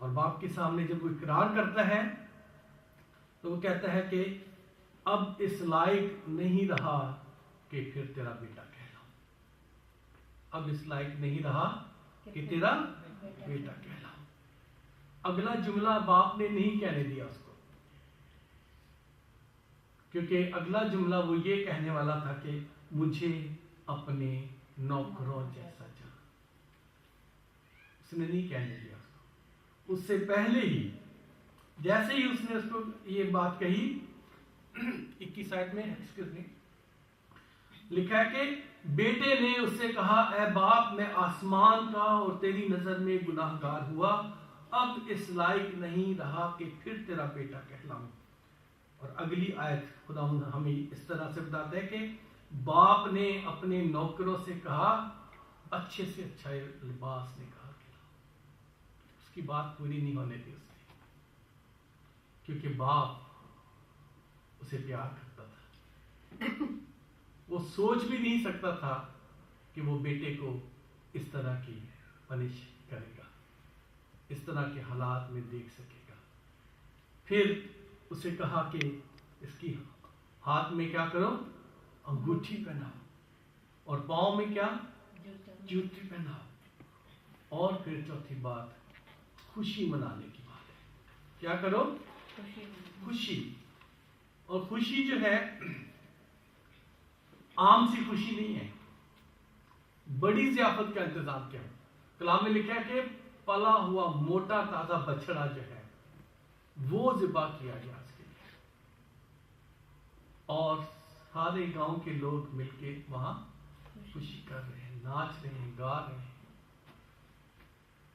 اور باپ کے سامنے جب وہ اقرار کرتا ہے تو وہ کہتا ہے کہ اب اس لائق نہیں رہا کہ پھر تیرا بیٹا کہلاؤں. اب اس لائق نہیں رہا کہ تیرا بیٹا کہلاؤں. اگلا جملہ باپ نے نہیں کہنے دیا اس کو، کیونکہ اگلا جملہ وہ یہ کہنے والا تھا کہ مجھے اپنے نوکروں جیسا جان. اس نے نہیں کہنے دیا اس کو. اس سے پہلے ہی جیسے ہی اس نے اس کو یہ بات کہی 21 آیت میں لکھا ہے کہ بیٹے نے اس سے کہا اے باپ میں آسمان کا اور تیری نظر میں گناہ گار ہوا، اب اس لائق نہیں رہا کہ پھر تیرا بیٹا کہلاؤں. اور اگلی آیت خدا ہمیں اس طرح سے بتاتا ہے کہ باپ نے اپنے نوکروں سے کہا اچھے سے اچھا لباس نکال کے لاؤ. اس کی بات پوری نہیں ہونے دی اس نے، کیونکہ باپ اسے پیار کرتا تھا. وہ سوچ بھی نہیں سکتا تھا کہ وہ بیٹے کو اس طرح کی پنش کرے گا، اس طرح کے حالات میں دیکھ سکے گا. پھر اسے کہا کہ اس کی ہاتھ میں کیا کرو، انگوٹھی پہناؤ، اور پاؤں میں کیا، جوتی پہناؤ. اور پھر چوتھی بات خوشی منانے کی بات ہے. کیا کرو، خوشی. اور خوشی جو ہے عام سی خوشی نہیں ہے، بڑی ضیافت کا انتظام کیا. کلام میں لکھا ہے کہ پلا ہوا موٹا تازہ بچڑا جو ہے وہ ذبح کیا گیا اس کے لیے، اور سارے گاؤں کے لوگ مل کے وہاں خوشی کر رہے ہیں، ناچ رہے ہیں، گا رہے ہیں.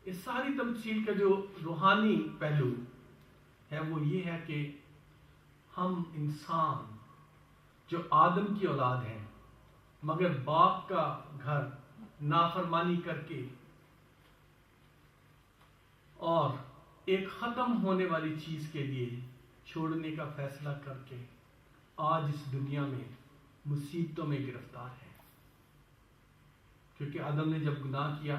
اس ساری تمثیل کا جو روحانی پہلو ہے وہ یہ ہے کہ ہم انسان جو آدم کی اولاد ہیں مگر باپ کا گھر نافرمانی کر کے اور ایک ختم ہونے والی چیز کے لیے چھوڑنے کا فیصلہ کر کے آج اس دنیا میں مصیبتوں میں گرفتار ہے. کیونکہ آدم نے جب گناہ کیا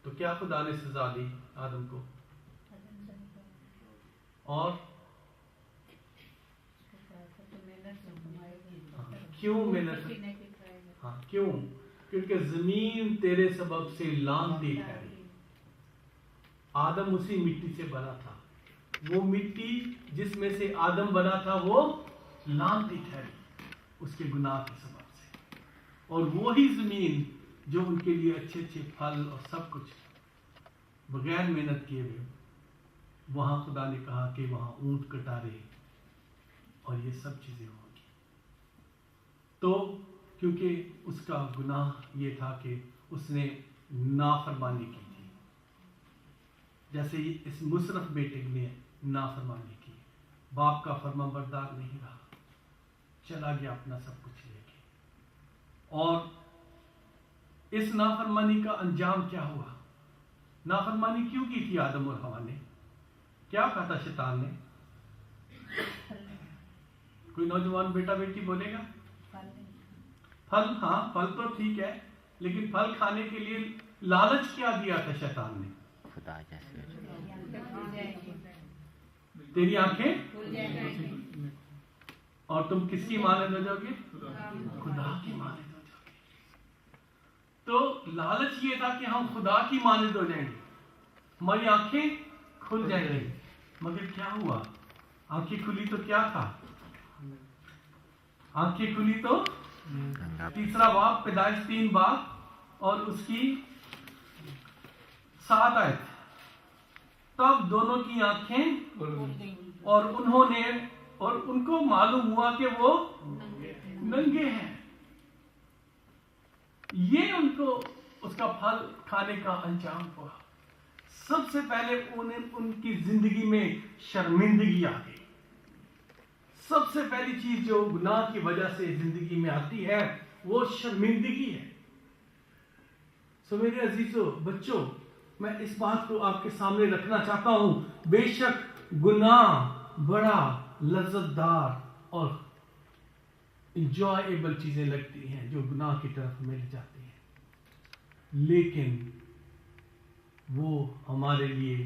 تو کیا خدا نے سزا دی آدم کو، اور کیوں محنت، ہاں کیوں، کیونکہ زمین تیرے سبب سے لعنتی ٹھہری. آدم اسی مٹی سے بنا تھا، وہ مٹی جس میں سے آدم بنا تھا وہ لعنتی ٹھہری اس کے گناہ کے سبب سے. اور وہی زمین جو ان کے لیے اچھے اچھے پھل اور سب کچھ بغیر محنت کیے ہوئے، وہاں خدا نے کہا کہ وہاں اونٹ کٹارے اور یہ سب چیزیں ہوں گی. تو کیونکہ اس کا گناہ یہ تھا کہ اس نے نافرمانی کی تھی، جیسے اس مصرف بیٹے نے نافرمانی کی، باپ کا فرما بردار نہیں رہا، چلا گیا اپنا سب کچھ لے کے. اور اس نافرمانی کا انجام کیا ہوا؟ نافرمانی کیوں کی تھی آدم اور حوا نے؟ کیا کہا تھا شیطان نے؟ کوئی نوجوان بیٹا بیٹی بولے گا؟ پھل. ہاں پھل تو ٹھیک ہے، لیکن پھل کھانے کے لیے لالچ کیا دیا تھا شیطان نے؟ خدا جیسے تیری آنکھیں اور تم کس کی مانند ہو جاؤ گے؟ خدا کی مانند ہو جاؤ گے. تو لالچ یہ تھا کہ ہم خدا کی مانند ہو جائیں گے، ہماری آنکھیں کھل جائیں گی. مگر کیا ہوا؟ آنکھیں کھلی تو کیا تھا؟ آنکھیں کھلی تو 3 باب پیدائش 3 باب اور اس کی 7 آیت. تب دونوں کی آنکھیں اور انہوں نے اور ان کو معلوم ہوا کہ وہ ننگے ہیں. یہ ان کو اس کا پھل کھانے کا انجام ہوا. سب سے پہلے ان کی زندگی میں شرمندگی آ گئی. سب سے پہلی چیز جو گناہ کی وجہ سے زندگی میں آتی ہے وہ شرمندگی ہے. سو میرے عزیزو بچوں، میں اس بات کو آپ کے سامنے رکھنا چاہتا ہوں. بے شک گناہ بڑا لذت دار اور انجوائیبل چیزیں لگتی ہیں جو گناہ کی طرف مل جاتی ہیں، لیکن وہ ہمارے لیے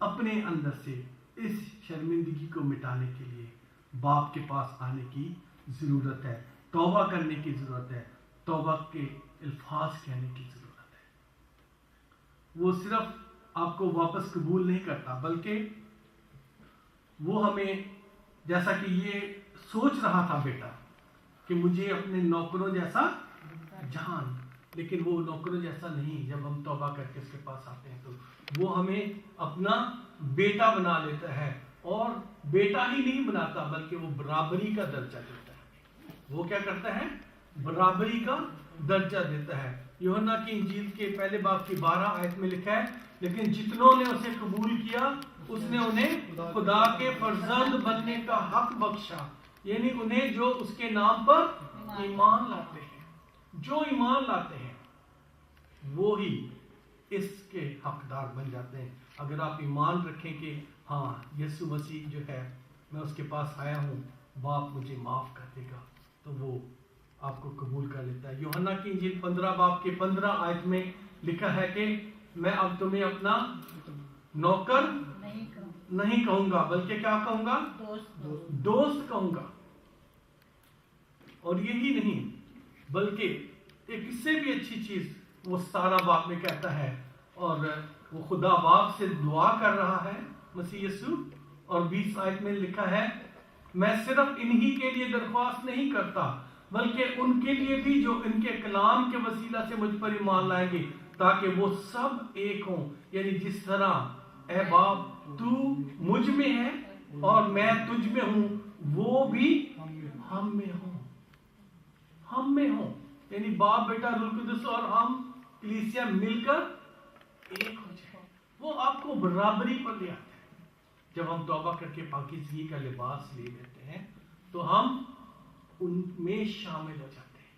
اپنے اندر سے اس شرمندگی کو مٹانے کے لیے باپ کے پاس آنے کی ضرورت ہے، توبہ کرنے کی ضرورت ہے، توبہ کے الفاظ کہنے کی ضرورت ہے۔ وہ صرف آپ کو واپس قبول نہیں کرتا، بلکہ وہ ہمیں، جیسا کہ یہ سوچ رہا تھا بیٹا کہ مجھے اپنے نوکروں جیسا جان، لیکن وہ نوکروں جیسا نہیں۔ جب ہم توبہ کر کے اس کے پاس آتے ہیں تو وہ ہمیں اپنا بیٹا بنا لیتا ہے، اور بیٹا ہی نہیں بناتا بلکہ وہ برابری کا درجہ دیتا ہے۔ وہ کیا کرتا ہے؟ برابری کا درجہ دیتا ہے۔ یوحنا کی انجیل کے پہلے باب کی 12 آیت میں لکھا ہے، لیکن جتنوں نے اسے قبول کیا اس نے انہیں خدا کے فرزند بننے کا حق بخشا، یعنی انہیں جو اس کے نام پر ایمان لاتے ہیں۔ جو ایمان لاتے ہیں وہی اس کے حقدار بن جاتے ہیں۔ اگر آپ ایمان رکھیں کہ ہاں یسوع مسیح جو ہے، میں اس کے پاس آیا ہوں، باپ مجھے معاف کر دے گا، تو وہ آپ کو قبول کر لیتا ہے۔ یوحنا کی انجیل 15 باب کے 15 آیت میں لکھا ہے کہ میں اب تمہیں اپنا نوکر نہیں کہوں گا بلکہ کیا کہوں گا؟ دوست کہوں گا۔ اور یہی نہیں بلکہ ایک اس سے بھی اچھی چیز وہ 17 باب میں کہتا ہے، اور وہ خدا باپ سے دعا کر رہا ہے مسیح یسوع، اور 20 آیت میں لکھا ہے، میں صرف انہی کے لیے درخواست نہیں کرتا بلکہ ان کے لیے بھی جو ان کے کلام کے وسیلہ سے مجھ پر ایمان لائیں گے، تاکہ وہ سب ایک ہوں، یعنی جس طرح اے باپ تو مجھ میں ہے اور میں تجھ میں ہوں، وہ بھی ہم میں ہوں۔ ہم میں ہوں یعنی باپ، بیٹا، روح القدس اور ہم کلیسیا مل کر ایک ہو جائے۔ وہ آپ کو برابری پر لے آتے ہیں۔ جب ہم توبہ کر کے پاکیزگی کا لباس لے لیتے ہیں تو ہم ان میں شامل ہو جاتے ہیں،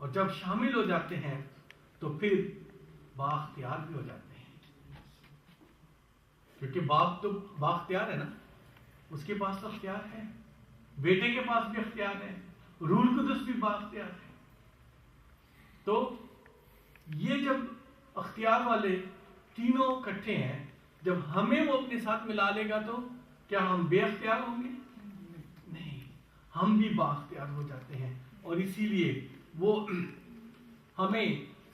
اور جب شامل ہو جاتے ہیں تو پھر بااختیار بھی ہو جاتے ہیں، کیونکہ باپ تو بااختیار ہے نا، اس کے پاس تو اختیار ہے، بیٹے کے پاس بھی اختیار ہے، روح القدس بھی بااختیار ہے۔ تو یہ جب اختیار والے تینوں اکٹھے ہیں، جب ہمیں وہ اپنے ساتھ ملا لے گا تو کیا ہم بے اختیار ہوں گے؟ نہیں، ہم بھی بااختیار ہو جاتے ہیں۔ اور اسی لیے وہ ہمیں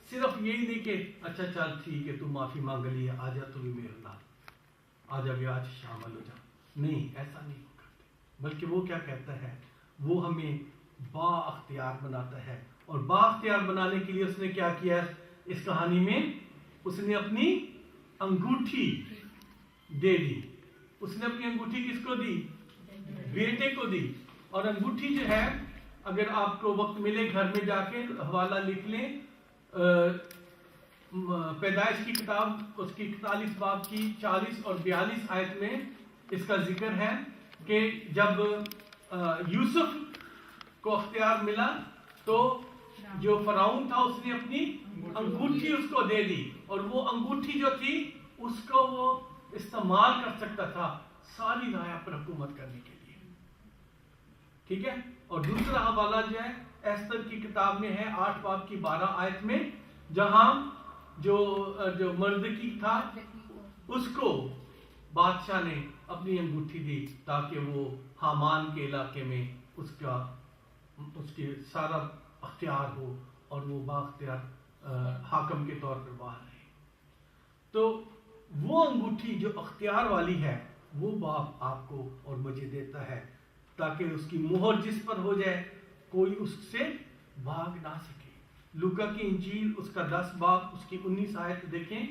صرف یہی نہیں کہ اچھا چل ٹھیک ہے تو معافی مانگ لی ہے، آجا تو بھی میرے نال، آجا بھی آج شامل ہو جا۔ نہیں، ایسا نہیں کرتے، بلکہ وہ کیا کہتا ہے؟ وہ ہمیں با اختیار بناتا ہے، اور با اختیار بنانے کے لیے اس نے کیا کیا اس کہانی میں؟ اس نے اپنی انگوٹھی دے دی۔ اس نے اپنی انگوٹھی کس کو دی؟ بیٹے کو دی۔ اور انگوٹھی جو ہے، اگر آپ کو وقت ملے گھر میں جا کے حوالہ لکھ لیں، پیدائش کی کتاب اس کی 41 باب کی 40 اور 42 آیت میں اس کا ذکر ہے کہ جب یوسف کو اختیار ملا تو جو فرعون تھا اس نے اپنی انگوٹھی اس کو دے دی، اور وہ انگوٹھی جو تھی اس کو وہ استعمال کر سکتا تھا ساری رایا پر حکومت کرنے کے لیے۔ ٹھیک ہے؟ اور دوسرا حوالہ جو ہے ایستر کی کتاب میں ہے 8 باب کی 12 آیت میں، جہاں جو مردکی تھا اس کو بادشاہ نے اپنی انگوٹھی دی تاکہ وہ حامان کے علاقے میں اس کے سارا اختیار ہو اور وہ بااختیار حاکم کے طور پر باہر رہے۔ تو وہ انگوٹھی جو اختیار والی ہے وہ باپ آپ کو اور مجھے دیتا ہے تاکہ اس کی مہر جس پر ہو جائے کوئی اس سے بھاگ نہ سکے۔ لوکا کی انجیل اس کا 10 باب اس کی 19 آیت دیکھیں،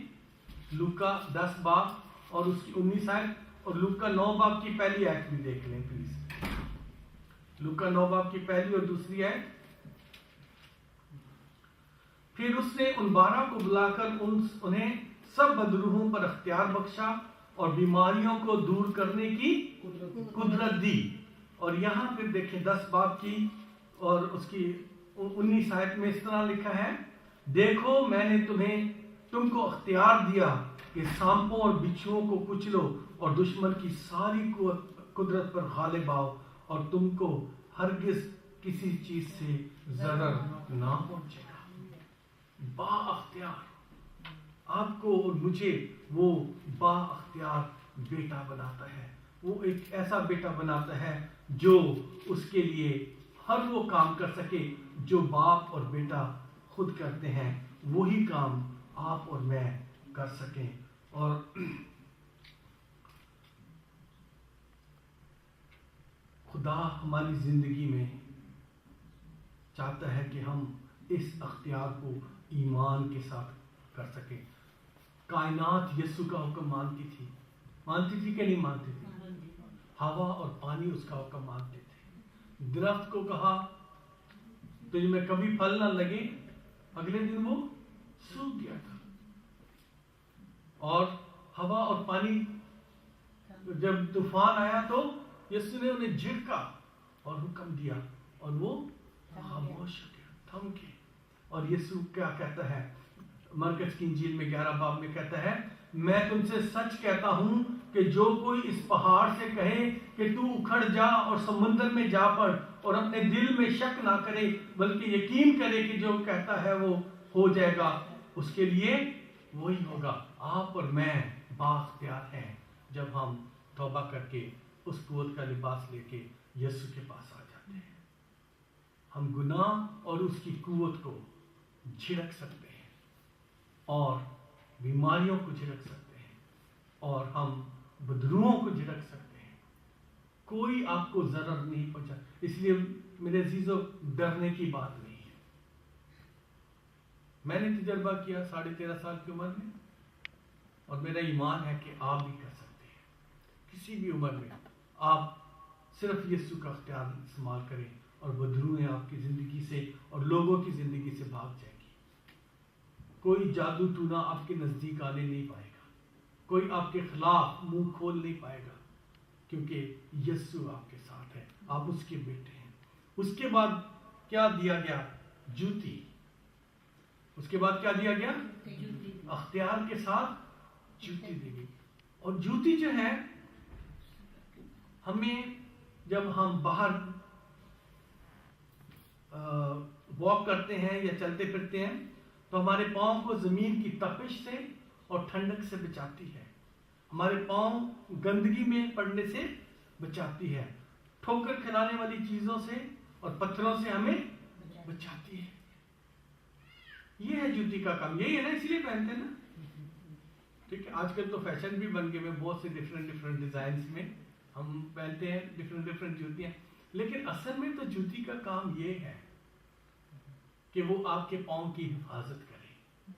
لوکا 10 باب اور اس کی 19 آیت، اور لوکا 9 باب کی پہلی آیت بھی دیکھ لیں پلیز۔ لوکا 9 باب کی پہلی اور دوسری آیت۔ پھر اس نے ان 12 کو بلا کر انہیں سب بدروحوں پر اختیار بخشا اور بیماریوں کو دور کرنے کی قدرت دی۔ اور یہاں پھر دیکھیں 10 باب کی اور اس کی 19 آیت میں اس طرح لکھا ہے، دیکھو میں نے تم کو اختیار دیا کہ سانپوں اور بچھوؤں کو کچلو اور دشمن کی ساری قدرت پر غالب آؤ، اور تم کو ہرگز کسی چیز سے ضرر نہ پہنچے گا۔ با اختیار آپ کو اور مجھے وہ با اختیار بیٹا بناتا ہے. وہ ایک ایسا بیٹا بناتا ہے جو اس کے لیے ہر وہ کام کر سکے جو باپ اور بیٹا خود کرتے ہیں. وہی کام آپ اور میں کر سکیں. اور خدا ہماری زندگی میں چاہتا ہے کہ ہم اس اختیار کو ایمان کے ساتھ کر سکیں. کائنات یسوع کا حکم مانتی تھی کہ نہیں مانتی تھی؟ ہوا اور پانی اس کا حکم مانتے تھے. درخت کو کہا تجھ میں کبھی پھل نہ لگے، اگلے دن وہ سوکھ گیا تھا. اور ہوا اور پانی جب طوفان آیا تو یسوع نے انہیں جھڑکا اور حکم دیا اور وہ خاموش ہو گیا، تھم کے. اور یسوع کیا کہتا ہے مرکز کی انجیل میں 11 باب میں کہتا ہے میں تم سے سچ کہتا ہوں کہ جو کوئی اس پہاڑ سے کہے کہ تو اکھڑ جا اور سمندر میں جا پڑ اور اپنے دل میں شک نہ کرے بلکہ یقین کرے کہ جو کہتا ہے وہ ہو جائے گا، اس کے لیے وہی ہوگا. آپ اور میں بااختیار ہیں جب ہم توبہ کر کے اس قوت کا لباس لے کے یسوع کے پاس آ جاتے ہیں. ہم گناہ اور اس کی قوت کو جھڑک سکتے ہیں اور بیماریوں کو جھڑک سکتے ہیں اور ہم بدروؤں کو جھڑک سکتے ہیں. کوئی آپ کو ضرر نہیں پہنچا. اس لیے میرے عزیزو ڈرنے کی بات نہیں ہے. میں نے تجربہ کیا 13.5 سال کی عمر میں اور میرا ایمان ہے کہ آپ بھی کر سکتے ہیں. کسی بھی عمر میں آپ صرف یسوع کا اختیار استعمال کریں اور بدروئیں آپ کی زندگی سے اور لوگوں کی زندگی سے بھاگ جائیں گی. کوئی جادو ٹونا آپ کے نزدیک آنے نہیں پائے گا. کوئی آپ کے خلاف منہ کھول نہیں پائے گا کیونکہ یسوع آپ کے ساتھ ہے. آپ اس کے بیٹے ہیں. اس کے بعد کیا دیا گیا؟ جوتی. اس کے بعد کیا دیا گیا؟ اختیار کے ساتھ جوتی دی گئی. اور جوتی جو ہے ہمیں جب ہم باہر واک کرتے ہیں یا چلتے پھرتے ہیں تو ہمارے پاؤں کو زمین کی تپش سے اور ٹھنڈک سے بچاتی ہے. ہمارے پاؤں گندگی میں پڑنے سے بچاتی ہے. ٹھوکر کھلانے والی چیزوں سے اور پتھروں سے ہمیں بچاتی ہے. یہ ہے جوتی کا کام. یہی ہے نا، اس لیے پہنتے ہیں نا. ٹھیک ہے. آج کل تو فیشن بھی بن گئے میں، بہت سے ڈفرینٹ ڈیزائنز میں ہم پہنتے ہیں ڈفرینٹ جوتیاں. لیکن اصل میں تو جوتی کا کام یہ ہے کہ وہ آپ کے پاؤں کی حفاظت کرے.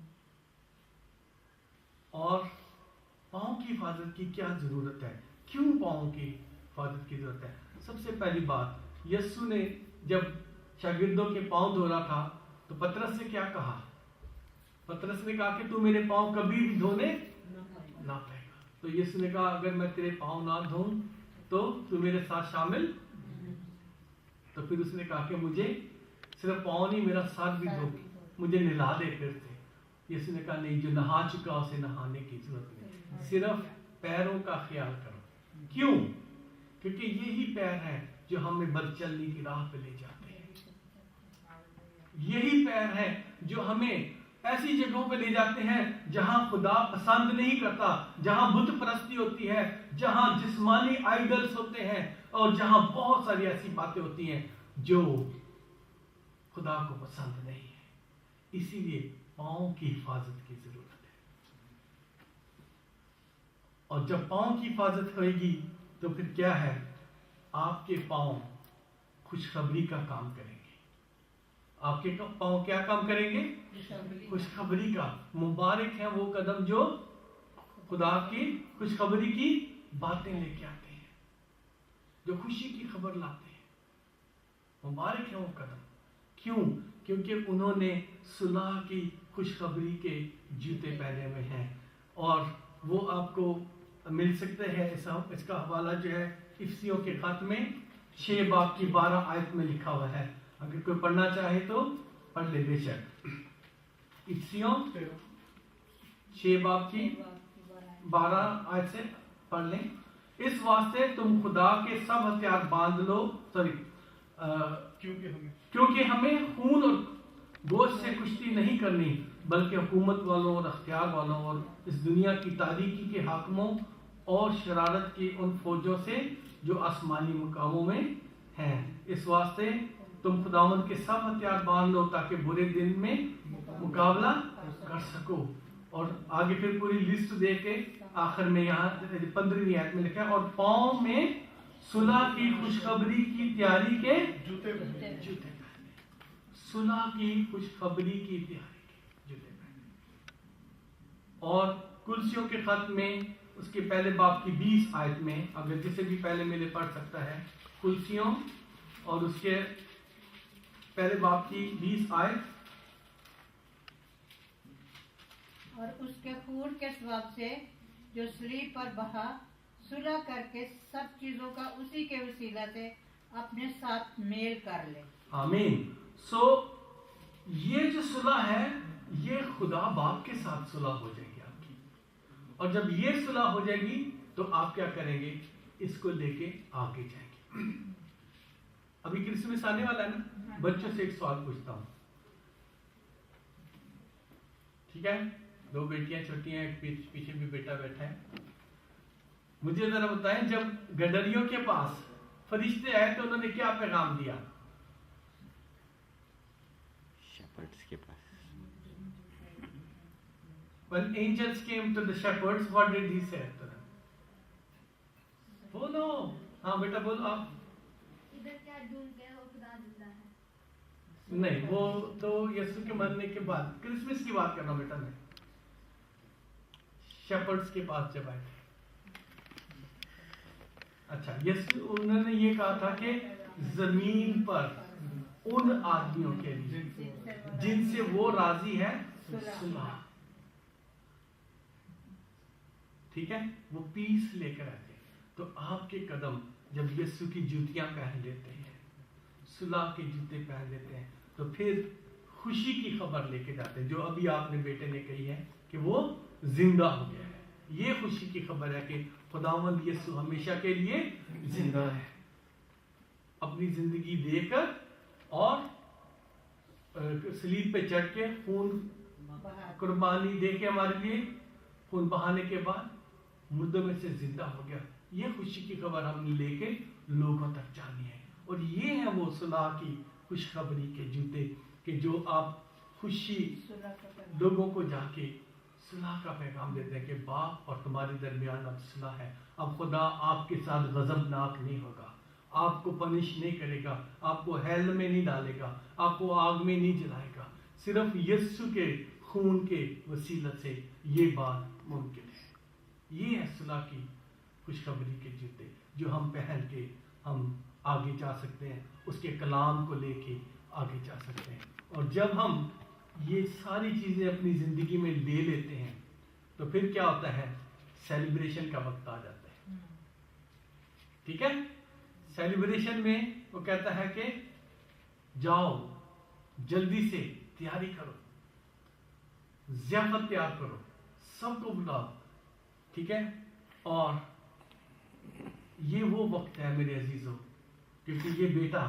اور پاؤں کی حفاظت کی کیا ضرورت ہے؟ کیوں پاؤں کی حفاظت کی ضرورت ہے؟ سب سے پہلی بات، یسوع نے جب شاگردوں کے پاؤں دھو رہا تھا تو پطرس سے کیا کہا؟ پطرس نے کہا کہ تو میرے پاؤں کبھی بھی دھونے نہ پائے گا. تو یسوع نے کہا اگر میں تیرے پاؤں نہ دھوں تو میرے ساتھ شامل. تو پھر اس نے کہا کہ مجھے صرف پاؤں نہیں، میرا سر بھی دھو، مجھے نہلا دے پھر سے. یسوع نے کہا نہیں، جو نہا چکا اسے نہانے کی ضرورت نہیں، صرف پیروں کا خیال کرو. کیوں؟ کیونکہ یہی پیر ہیں جو ہمیں بد چلنے کی راہ پہ لے جاتے ہیں. یہی پیر ہیں جو ہمیں ایسی جگہوں پہ لے جاتے ہیں جہاں خدا پسند نہیں کرتا، جہاں بت پرستی ہوتی ہے، جہاں جسمانی آئیڈلز ہوتے ہیں اور جہاں بہت ساری ایسی باتیں ہوتی ہیں جو خدا کو پسند نہیں ہے. اسی لیے پاؤں کی حفاظت کی ضرورت ہے. اور جب پاؤں کی حفاظت ہوئے گی تو پھر کیا ہے؟ آپ کے پاؤں خوشخبری کا کام کریں گے. آپ کے پاؤں کیا کام کریں گے؟ خوشخبری کا. مبارک ہے وہ قدم جو خدا کی خوشخبری کی باتیں لے کے آتے ہیں، جو خوشی کی خبر لاتے ہیں. مبارک ہے وہ قدم. کیوں؟ کیونکہ انہوں نے صلح کی خوشخبری کے جوتے پہنے ہوئے ہیں. اور وہ آپ کو مل سکتے ہیں. اس کا حوالہ جو ہے افسیوں کے خط میں 6 باب کی 12 آیت میں لکھا ہوا ہے. اگر کوئی پڑھنا چاہے تو پڑھ لے بے شک. افسیوں 6 باب کی 12 آیت سے پڑھ لیں. اس واسطے تم خدا کے سب ہتھیار باندھ لو. کیونکہ ہمیں خون اور گوشت سے کشتی نہیں کرنی بلکہ حکومت والوں اور اختیار والوں اور اس دنیا کی تاریکی کے حاکموں اور شرارت کی ان فوجوں سے جو آسمانی مقاموں میں ہیں۔ اس واسطے تم خداوند کے سب ہتھیار باندھ لو تاکہ برے دن میں مقابلہ کر سکو۔ اور آگے پھر پوری لسٹ دے کے آخر میں یہاں 15ویں آیت میں لکھا ہے اور پاؤں میں صلح کی خوشخبری کی تیاری کے جوتے پہنے۔ جوتے پہنے، صلح کی خوشخبری کی تیاری کے جوتے پہنے۔ اور کلسیوں کے خط میں اس کے پہلے باب کی 20 آیت میں، اگر جسے بھی پہلے ملے پڑھ سکتا ہے، کلسیوں اور اس کے پہلے باب کی 20 آیت۔ اور اس کے خون کے ثواب سے جو صلیب پر بہا، صلح کر کے سب چیزوں کا اسی کے وسیلہ سے اپنے ساتھ میل کر لے۔ آمین۔ سو یہ جو صلح ہے یہ خدا باپ کے ساتھ صلح ہو جائے گی آپ کی، اور جب یہ صلح ہو جائے گی تو آپ کیا کریں گے؟ اس کو لے کے آگے جائیں گے۔ ابھی کرسمس آنے والا ہے نا، بچوں سے ایک سوال پوچھتا ہوں، ٹھیک ہے؟ 2 بیٹیاں چھوٹی ہیں، ایک پیچھے بھی بیٹا بیٹھا ہے۔ مجھے ذرا بتائیں جب گڈریوں کے پاس فرشتے آئے تو انہوں نے کیا پیغام دیا؟ شیپرڈز کے پاس When angels came to the shepherds, what did he say to them? بولو، ہاں بیٹا بولو آپ۔ ادھر کیا ڈھونڈتے ہیں، وہ خدا زندہ ہے۔ نہیں، وہ تو یسوع کے مرنے کے بعد، کرسمس کی بات کر رہا ہوں بیٹا میں۔ شیپرڈز کے پاس جب آئے تھے، اچھا یسوع انہوں نے یہ کہا تھا کہ زمین پر ان آدمیوں کے لیے جن سے وہ راضی ہے صلح، ٹھیک ہے، وہ پیس لے کر آتے ہیں۔ تو آپ کے قدم جب یسوع کی جوتیاں پہن لیتے ہیں، صلح کے جوتے پہن لیتے ہیں، تو پھر خوشی کی خبر لے کے جاتے ہیں، جو ابھی آپ نے بیٹے نے کہی ہے کہ وہ زندہ ہو گیا ہے۔ یہ خوشی کی خبر ہے کہ خداوند یسوع ہمیشہ کے لیے زندہ ہے، اپنی زندگی دے کر اور صلیب پہ چڑھ کے خون قربانی دے کے ہمارے لیے خون بہانے کے بعد مردوں میں سے زندہ ہو گیا۔ یہ خوشی کی خبر ہم نے لے کے لوگوں تک جانی ہے، اور یہ ہے وہ صلح کی خوشخبری کے جوتے کہ جو آپ خوشی لوگوں کو جا کے صلح کا پیغام دیتے ہیں کہ باپ اور تمہارے درمیان اب صلح ہے، اب خدا آپ کے ساتھ غضبناک نہیں ہوگا، آپ کو پنش نہیں کرے گا، آپ کو ہیل میں نہیں ڈالے گا، آپ کو آگ میں نہیں جلائے گا۔ صرف یسوع کے خون کے وسیلہ سے یہ بات ممکن ہے۔ یہ ہے صلح کی خوشخبری کے جوتے جو ہم پہن کے ہم آگے جا سکتے ہیں، اس کے کلام کو لے کے آگے جا سکتے ہیں۔ اور جب ہم یہ ساری چیزیں اپنی زندگی میں لے لیتے ہیں تو پھر کیا ہوتا ہے؟ سیلیبریشن کا وقت آ جاتا ہے، ٹھیک ہے؟ سیلیبریشن میں وہ کہتا ہے کہ جاؤ جلدی سے تیاری کرو، ضیافت تیار کرو، سب کو بلاؤ، ٹھیک ہے؟ اور یہ وہ وقت ہے میرے عزیزوں، کیونکہ یہ بیٹا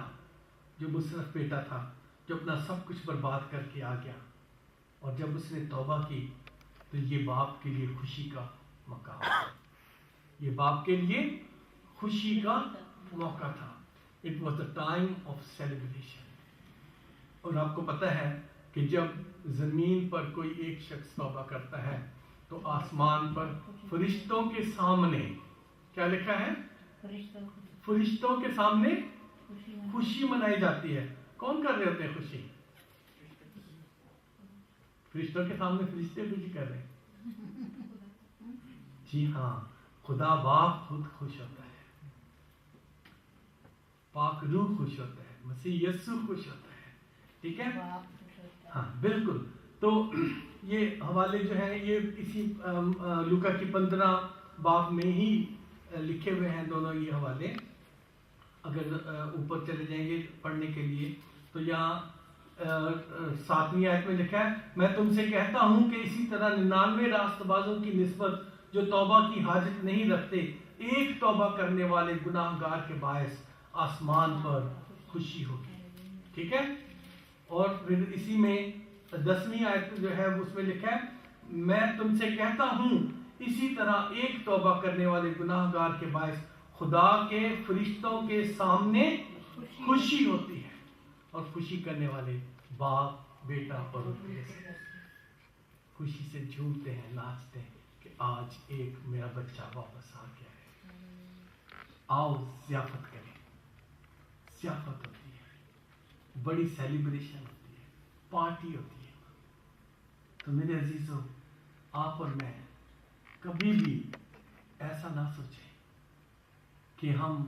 جو مصرف بیٹا تھا، جو اپنا سب کچھ برباد کر کے آ گیا، اور جب اس نے توبہ کی تو یہ باپ کے لیے خوشی کا مقام تھا، یہ باپ کے لیے خوشی کا موقع تھا۔ It was the time of celebration۔ اور آپ کو پتہ ہے کہ جب زمین پر کوئی ایک شخص توبہ کرتا ہے تو آسمان پر فرشتوں کے سامنے کیا لکھا ہے؟ فرشتوں کے سامنے خوشی منائی جاتی ہے۔ کون کر رہے ہوتے ہیں خوشی؟ فرشتوں کے سامنے فرشتے خوشی کر رہے ہیں، جی ہاں، خدا باپ خود خوش ہوتا ہے، پاک روح خوش ہوتا ہے، مسیح یسوع خوش ہوتا ہے، ٹھیک ہے؟ ہاں بالکل۔ تو یہ حوالے جو ہیں یہ اسی لوکا کی 15 باب میں ہی لکھے ہوئے ہیں دونوں یہ حوالے۔ اگر اوپر چلے جائیں گے پڑھنے کے لیے تو یہاں 7ویں آیت میں لکھا ہے، میں تم سے کہتا ہوں کہ اسی طرح 99 راست بازوں کی نسبت جو توبہ کی حاجت نہیں رکھتے، ایک توبہ کرنے والے گناہ گار کے باعث آسمان پر خوشی ہوگی، ٹھیک ہے؟ اور پھر اسی میں 10ویں آیت جو ہے اس میں لکھا ہے میں تم سے کہتا ہوں اسی طرح ایک توبہ کرنے والے گناہ گار کے باعث خدا کے فرشتوں کے سامنے خوشی ہوتی ہے، اور خوشی کرنے والے باپ بیٹا اور ان کے ساتھ خوشی سے جھومتے ہیں، ناچتے ہیں کہ آج ایک میرا بچہ واپس آ گیا ہے، آؤ ضیافت کریں۔ ضیافت ہوتی ہے، بڑی سیلیبریشن ہوتی ہے، پارٹی ہوتی ہے۔ تو میرے عزیزوں، آپ اور میں کبھی بھی ایسا نہ سوچیں کہ ہم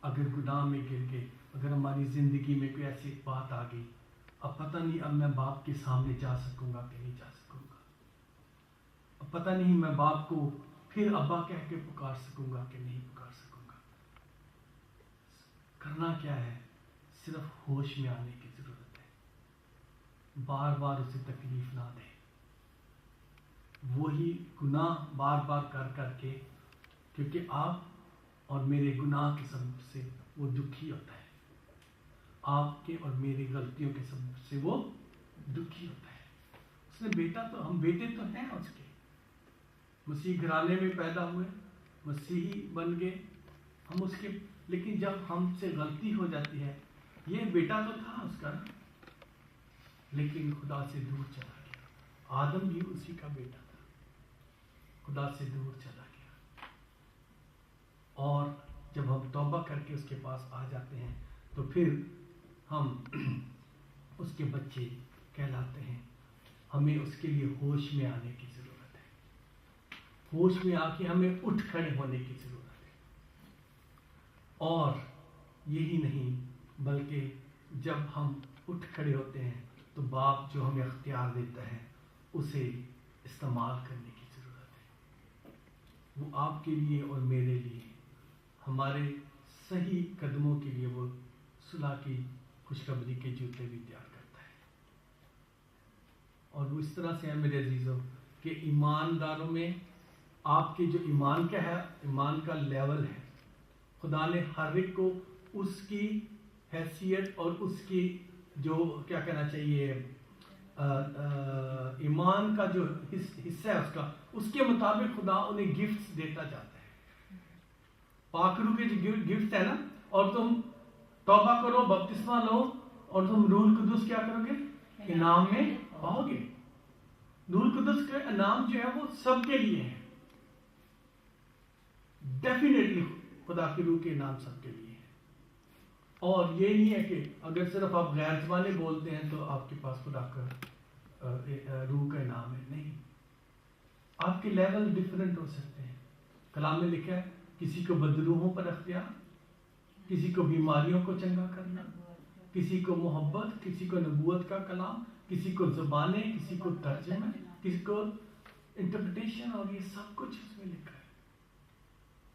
اگر گناہ میں گر گئے، اگر ہماری زندگی میں کوئی ایسی بات آ گئی، اب پتہ نہیں اب میں باپ کے سامنے جا سکوں گا کہ نہیں جا سکوں گا، اب پتہ نہیں میں باپ کو پھر ابا کہہ کے پکار سکوں گا کہ نہیں پکار سکوں گا۔ کرنا کیا ہے؟ صرف ہوش میں آنے کی ضرورت ہے، بار بار اسے تکلیف نہ دیں، وہی گناہ بار بار کر کر کے، کیونکہ آپ اور میرے گناہ کے سبب سے وہ دکھی ہوتا ہے، آپ کے اور میری غلطیوں کے سبب سے وہ دکھی ہوتا ہے۔ اس نے بیٹا تو، ہم بیٹے تو ہیں اس کے، مسیح گھرانے میں پیدا ہوئے، مسیحی بن گئے ہم اس کے، لیکن جب ہم سے غلطی ہو جاتی ہے، یہ بیٹا تو تھا اس کا نا، لیکن خدا سے دور چلا گیا۔ آدم بھی اسی کا بیٹا تھا، خدا سے دور چلا گیا، اور جب ہم توبہ کر کے اس کے پاس آ جاتے ہیں تو پھر ہم اس کے بچے کہلاتے ہیں۔ ہمیں اس کے لیے ہوش میں آنے کی ضرورت ہے، ہوش میں آ کے ہمیں اٹھ کھڑے ہونے کی ضرورت ہے، اور یہی نہیں بلکہ جب ہم اٹھ کھڑے ہوتے ہیں تو باپ جو ہمیں اختیار دیتا ہے اسے استعمال کرنے کی ضرورت ہے۔ وہ آپ کے لیے اور میرے لیے، ہمارے صحیح قدموں کے لیے وہ صلح کی خوشخبری کے جوتے بھی تیار کرتا ہے، اور وہ اس طرح سے ہے میرے عزیزوں کہ ایمانداروں میں آپ کے جو ایمان کا ہے، ایمان کا لیول ہے، خدا نے ہر ایک کو اس کی حیثیت اور اس کی جو کیا کہنا چاہیے ایمان کا جو حصہ ہے اس کے مطابق خدا انہیں گفٹس دیتا جاتا ہے۔ پاک روح کے جو گفٹ ہے نا، اور تم توبہ کرو، بپتسمہ لو، اور تم روح القدس کیا کرو گے؟ انعام میں پاؤ گے۔ روح القدس کا انعام جو ہے وہ سب کے لیے ہے، ڈیفینیٹلی خدا کی روح کے انعام سب کے لیے ہے، اور یہ نہیں ہے کہ اگر صرف آپ غیر زبانیں بولتے ہیں تو آپ کے پاس خدا کا روح کا انعام ہے، نہیں، آپ کے لیول ڈفرینٹ ہو سکتے ہیں۔ کلام میں لکھا ہے کسی کو بدروحوں پر اختیار، کسی کو بیماریوں کو چنگا کرنا، کسی کو محبت، کسی کو نبوت کا کلام، کسی کو زبانیں، کسی کو ترجمہ، کسی کو انٹرپریٹیشن، اور یہ سب کچھ اس میں لکھا ہے۔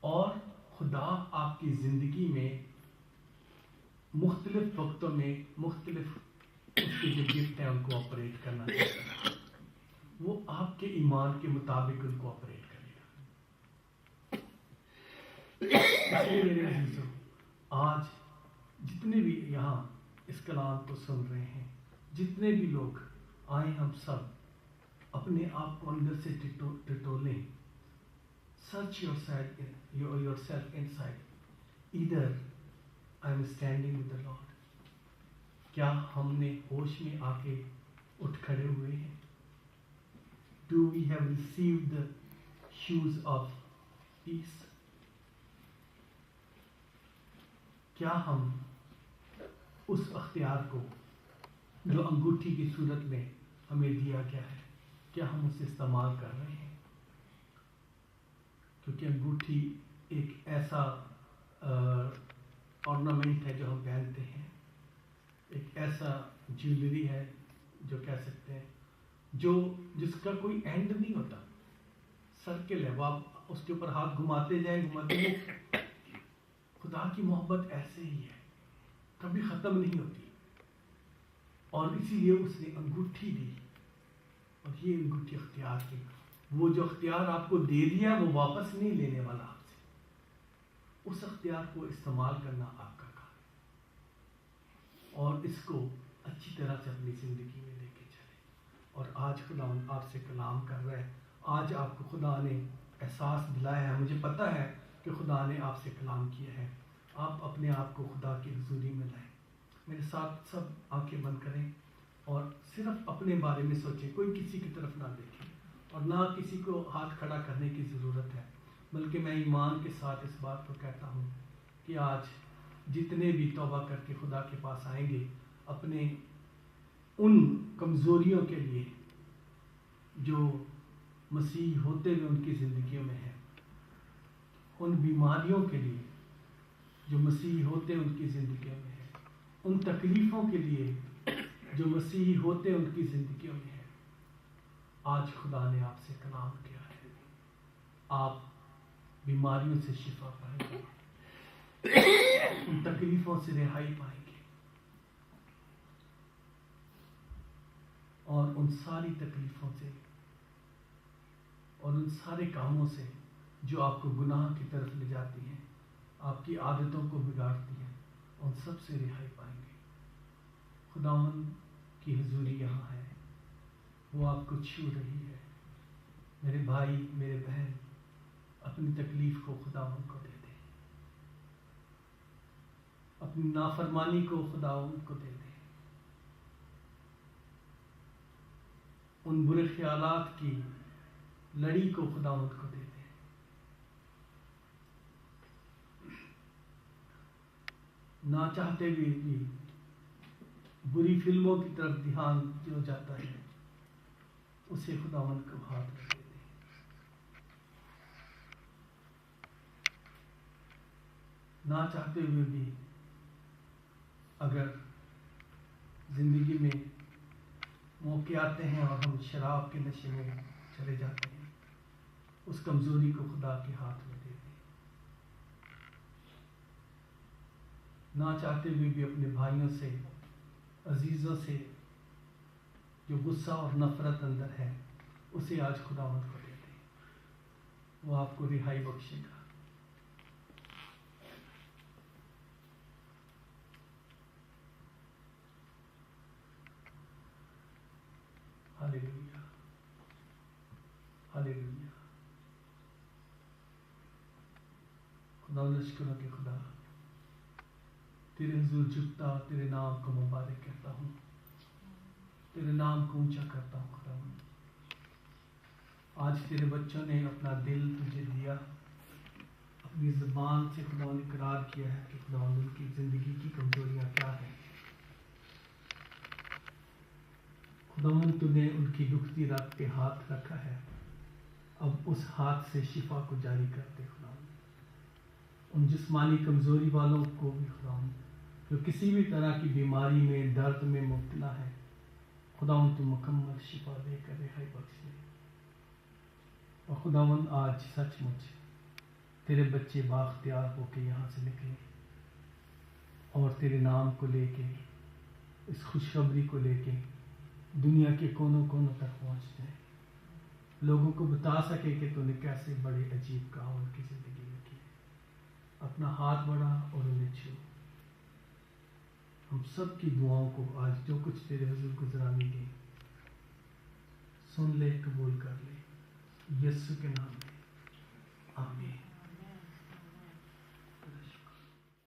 اور خدا آپ کی زندگی میں مختلف وقتوں میں مختلف اس کے جو گفٹ ہیں ان کو آپریٹ کرنا چاہتا ہے، وہ آپ کے ایمان کے مطابق ان کو آپریٹ کرے گا۔ اس لیے میرے عزیزوں، آج جتنے بھی یہاں اس کلام کو سن رہے ہیں، جتنے بھی لوگ آئیں، ہم سب اپنے آپ کو اندر سے ٹٹولیں۔ Search yourself inside. Either I am standing with the Lord. کیا ہم نے ہوش میں آ کے اٹھ کھڑے ہوئے ہیں؟ Do we have received the shoes of peace? کیا ہم اس اختیار کو جو انگوٹھی کی صورت میں ہمیں دیا گیا ہے، کیا ہم اسے استعمال کر رہے ہیں؟ کیونکہ انگوٹھی ایک ایسا ornament ہے جو ہم پہنتے ہیں، ایک ایسا جیولری ہے جو کہہ سکتے ہیں جس کا کوئی اینڈ نہیں ہوتا، سرکل ہے، وہ آپ اس کے اوپر ہاتھ گھماتے جائیں گھماتے جائیں۔ خدا کی محبت ایسے ہی ہے، کبھی ختم نہیں ہوتی، اور اسی لیے اس نے انگوٹھی دی، اور یہ انگوٹھی اختیار کی۔ وہ جو اختیار آپ کو دے دیا وہ واپس نہیں لینے والا آپ سے، اس اختیار کو استعمال کرنا آپ کا کام ہے، اور اس کو اچھی طرح سے اپنی زندگی میں لے کے چلیں. اور آج خدا آپ سے کلام کر رہا ہے. آج آپ کو خدا نے احساس دلایا ہے. مجھے پتہ ہے کہ خدا نے آپ سے کلام کیا ہے. آپ اپنے آپ کو خدا کی حضوری میں لائیں. میرے ساتھ سب آنکھیں بند کریں اور صرف اپنے بارے میں سوچیں. کوئی کسی کی طرف نہ دیکھیں اور نہ کسی کو ہاتھ کھڑا کرنے کی ضرورت ہے، بلکہ میں ایمان کے ساتھ اس بات کو کہتا ہوں کہ آج جتنے بھی توبہ کر کے خدا کے پاس آئیں گے، اپنے ان کمزوریوں کے لیے جو مسیح ہوتے ہوئے ان کی زندگیوں میں ہیں، ان بیماریوں کے لیے جو مسیح ہوتے ان کی زندگیوں میں ہیں، ان تکلیفوں کے لیے جو مسیح ہوتے ان کی زندگیوں میں ہیں، آج خدا نے آپ سے کلام کیا ہے. آپ بیماریوں سے شفا پائیں گے، ان تکلیفوں سے رہائی پائیں گے، اور ان ساری تکلیفوں سے اور ان سارے کاموں سے جو آپ کو گناہ کی طرف لے جاتی ہیں، آپ کی عادتوں کو بگاڑتی ہیں، ان سب سے رہائی پائیں گے. خداوند کی حضوری یہاں ہے، وہ آپ کو چھو رہی ہے. میرے بھائی، میرے بہن، اپنی تکلیف کو خداوند کو دے دیں، اپنی نافرمانی کو خداوند کو دے دیں، ان برے خیالات کی لڑی کو خداوند کو دے دیں. نہ چاہتے ہوئے بھی بری فلموں کی طرف دھیان جو جاتا ہے، اسے خداوند کو ہاتھ میں دے دیں. نہ چاہتے ہوئے بھی اگر زندگی میں موقع آتے ہیں اور ہم شراب کے نشے میں چلے جاتے ہیں، اس کمزوری کو خدا کے ہاتھ میں دے دیں. نہ چاہتے ہوئے بھی اپنے بھائیوں سے، عزیزوں سے جو غصہ اور نفرت اندر ہے، اسے آج خداوند کو دے دیں. وہ آپ کو رہائی بخشے گا. ہاللیلویا، ہاللیلویا. خدا لشکروں کے خدا، تیرے حضور جھکتا تیرے نام کو مبارک کہتا ہوں، تیرے نام کو اونچا کرتا ہوں. خدا آج تیرے بچوں نے اپنا دل تجھے دیا، اپنی زبان سے خدا نے اقرار کیا ہے کہ خدا ان کی زندگی کی کمزوریاں کیا ہیں. خداوند تو نے ان کی دکھتی رات پہ ہاتھ رکھا ہے، اب اس ہاتھ سے شفا کو جاری کرتے. خداوند ان جسمانی کمزوری والوں کو بھی، خداوند جو کسی بھی طرح کی بیماری میں، درد میں مبتلا ہے، خداوند تو مکمل شفا دے کر رہائی بخش دے. اور خداوند آج سچ مچ تیرے بچے بااختیار ہو کے یہاں سے نکلے اور تیرے نام کو لے کے، اس خوشخبری کو لے کے دنیا کے کونوں کونوں تک پہنچ جائے، لوگوں کو بتا سکے کہ تو نے کیسے بڑے عجیب کام ان کی زندگی میں کیے. اپنا ہاتھ بڑھا اور انہیں چھو. ہم سب کی دعاؤں کو آج جو کچھ تیرے حضور گزرانی گئی، سن لے، قبول کر لے، یسوع کے نام میں.